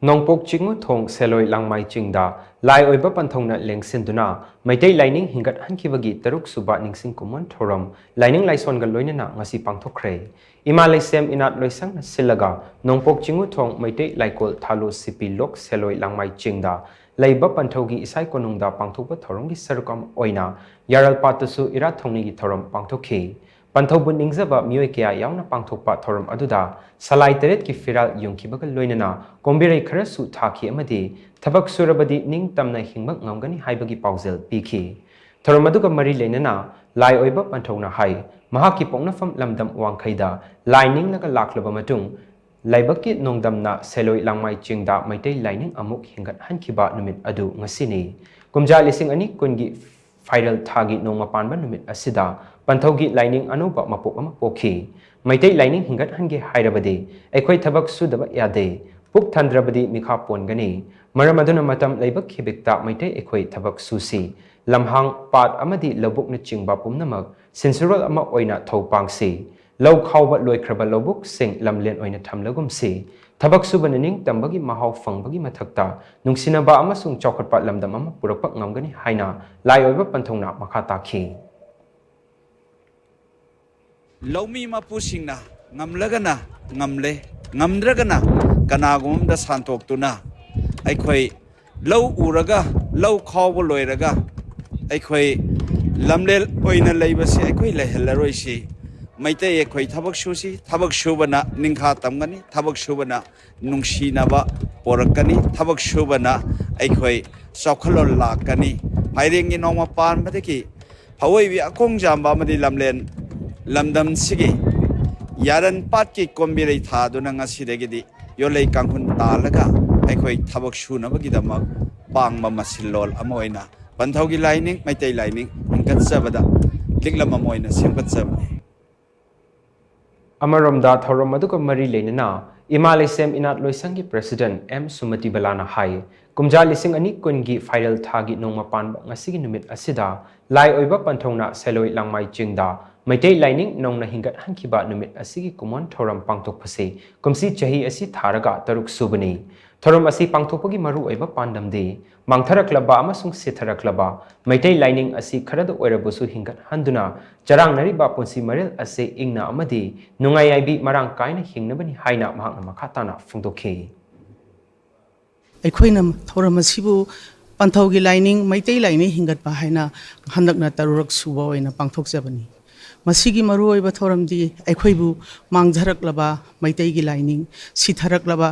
Nongpok Chingu Thong Selloi Langmai Chingda Lai oiba Panthou na lengshinduna Meitei Laining hingat-hankhibagi taruk Suba Ningsing Kumon Thouram Laining laishon loinana Ngasi Pangthokkhre Ima laisem inat loisang na silaga Nongpok Chingu Thong Meitei Laikol Thalo Sipi Lok Selloi Langmai Chingda Laiba Panthou gi isai konungda Pangthokpa Thouram gi sarukam oina Yaral patusu ira thongni gi Thouram Pangthokhi Panthou bu ningzaba mioi kya yauna Pangthokpa Thouram aduda Salai teret ki firal yungkibaga loinana Kombirai khara su thaki amadi thabak surabadi ning tamna hingmak ngamgani haibagi pausel piki Thouram aduga mari leinana lai oiba Panthou na hai mahaki pongnafam lamdam wangkhaida laining naga laklaba matung laibaki nongdamna Selloi Langmai Chingda Meitei Laining amuk hingat-hankhiba numit adu ngasini kumja lising ani kungi viral thagi nongmapanba numit asida Panthou gi Laining anuba mapok ama pokhi Meitei Laining hingat-hange hairabadi aikhoi thabak sudaba yade puk thandrabadi mikha pongani maramaduna matam laibak khibikta Meitei aikhoi thabak susi lamhang pat amadi lobuk na chingba pumnamak sensural ama oina thopangsi Lau khawba loikraba lobuk sing lamlen oina thamlagumsi thabak subananing tambagi mahau fangbagi mathakta nungsinaba amasung chawkhatpa lamdam ama purakpak ngamgani haina lai oiba Panthou makha takhi Laumi mapusingna ngamlagana ngamle ngamdragana kanagumda santoktuna aikhoi lau uraga lau khawba loiraga aikhoi lamlel oina leibasi aikhoi lehellaroisi Meitei aikhoi thabak susi thabak shubana ningkha tamgani thabak shubana nungsinaba porakani thabak shubana aikhoi chawkhalol lakani hairengi nongma pan badeki phawoi akong jamba madi lamlen lamdam sigi yaran pat ki kombirai thaduna ngasidegidi yolei kanghun talaga aikhoi thabak sunabagidama pangma masillol amoina Panthou gi Laining Meitei Laining hingatsabada liklama moina sengpatsabani Amaromda Thouram aduga mari leinana Ima laisem inat loisangi President M. Sumati Balana hai kumja lising ani kungi viral thagi nongmapanba ngasigi numit asida lai oiba Panthou na Selloi Langmai Chingda Meitei Laining nongna hingat-hankhiba numit asigi Kumon Thouram pangthokphase kumsi chahi asi tharaga taruk subani Thouram asi pangthokpagi maru oiba pandamde mangtharaklaba amasung sitharaklaba Meitei Laining asi kharada oirabusu hingat-handuna charangnariba punsi maril ase ingna amadi nungayaibi marang kaina hingnabani haina mahakna makhatana phungdokhi ꯑꯩꯈꯣꯏꯅ ꯊꯧꯔꯝ ꯑꯁꯤꯕꯨ ꯄꯟꯊꯧꯒꯤ ꯂꯥꯏꯅꯤꯡ ꯃꯩꯇꯩ ꯂꯥꯏꯅꯤꯡ ꯍꯤꯡꯒꯠꯄ ꯍꯥꯏꯅ ꯍꯟꯗꯛꯅ ꯇꯔꯨꯛꯔꯛ ꯁꯨꯕ ꯑꯣꯏꯅ ꯄꯥꯡꯊꯣꯛꯆꯕꯅꯤ ꯃꯁꯤꯒꯤ ꯃꯔꯨꯑꯣꯏꯕ ꯊꯧꯔꯝꯗꯤ ꯑꯩꯈꯣꯏꯕꯨ ꯃꯥꯡꯊꯔꯛꯂꯕ ꯃꯩꯇꯩꯒꯤ ꯂꯥꯏꯅꯤꯡ ꯁꯤꯊꯔꯛꯂꯕ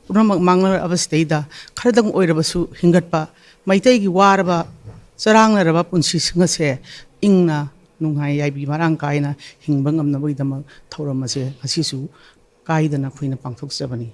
ꯄꯨꯝꯅꯃꯛ ꯃꯥꯡꯂꯛꯂꯕꯁꯤꯗꯩꯗ ꯈꯔꯗꯪ ꯑꯣꯏꯔꯕꯁꯨ ꯍꯤꯡꯒꯠꯄ ꯃꯩꯇꯩꯒꯤ ꯋꯥꯔꯕ ꯆꯔꯥꯡꯅꯔꯕ ꯄꯨꯟꯁꯤꯁꯤꯡ ꯑꯁꯦ ꯏꯪꯅ ꯅꯨꯡꯉꯥꯏ ꯌꯥꯏꯕꯤ ꯃꯔꯥꯡ ꯀꯥꯏꯅ ꯍꯤꯡꯕ ꯉꯝꯅꯕꯒꯤꯗꯃꯛ ꯊꯧꯔꯝ ꯑꯁꯦ ꯉꯁꯤꯁꯨ ꯀꯥꯏꯗꯅ ꯑꯩꯈꯣꯏꯅ ꯄꯥꯡꯊꯣꯛꯆꯕꯅꯤ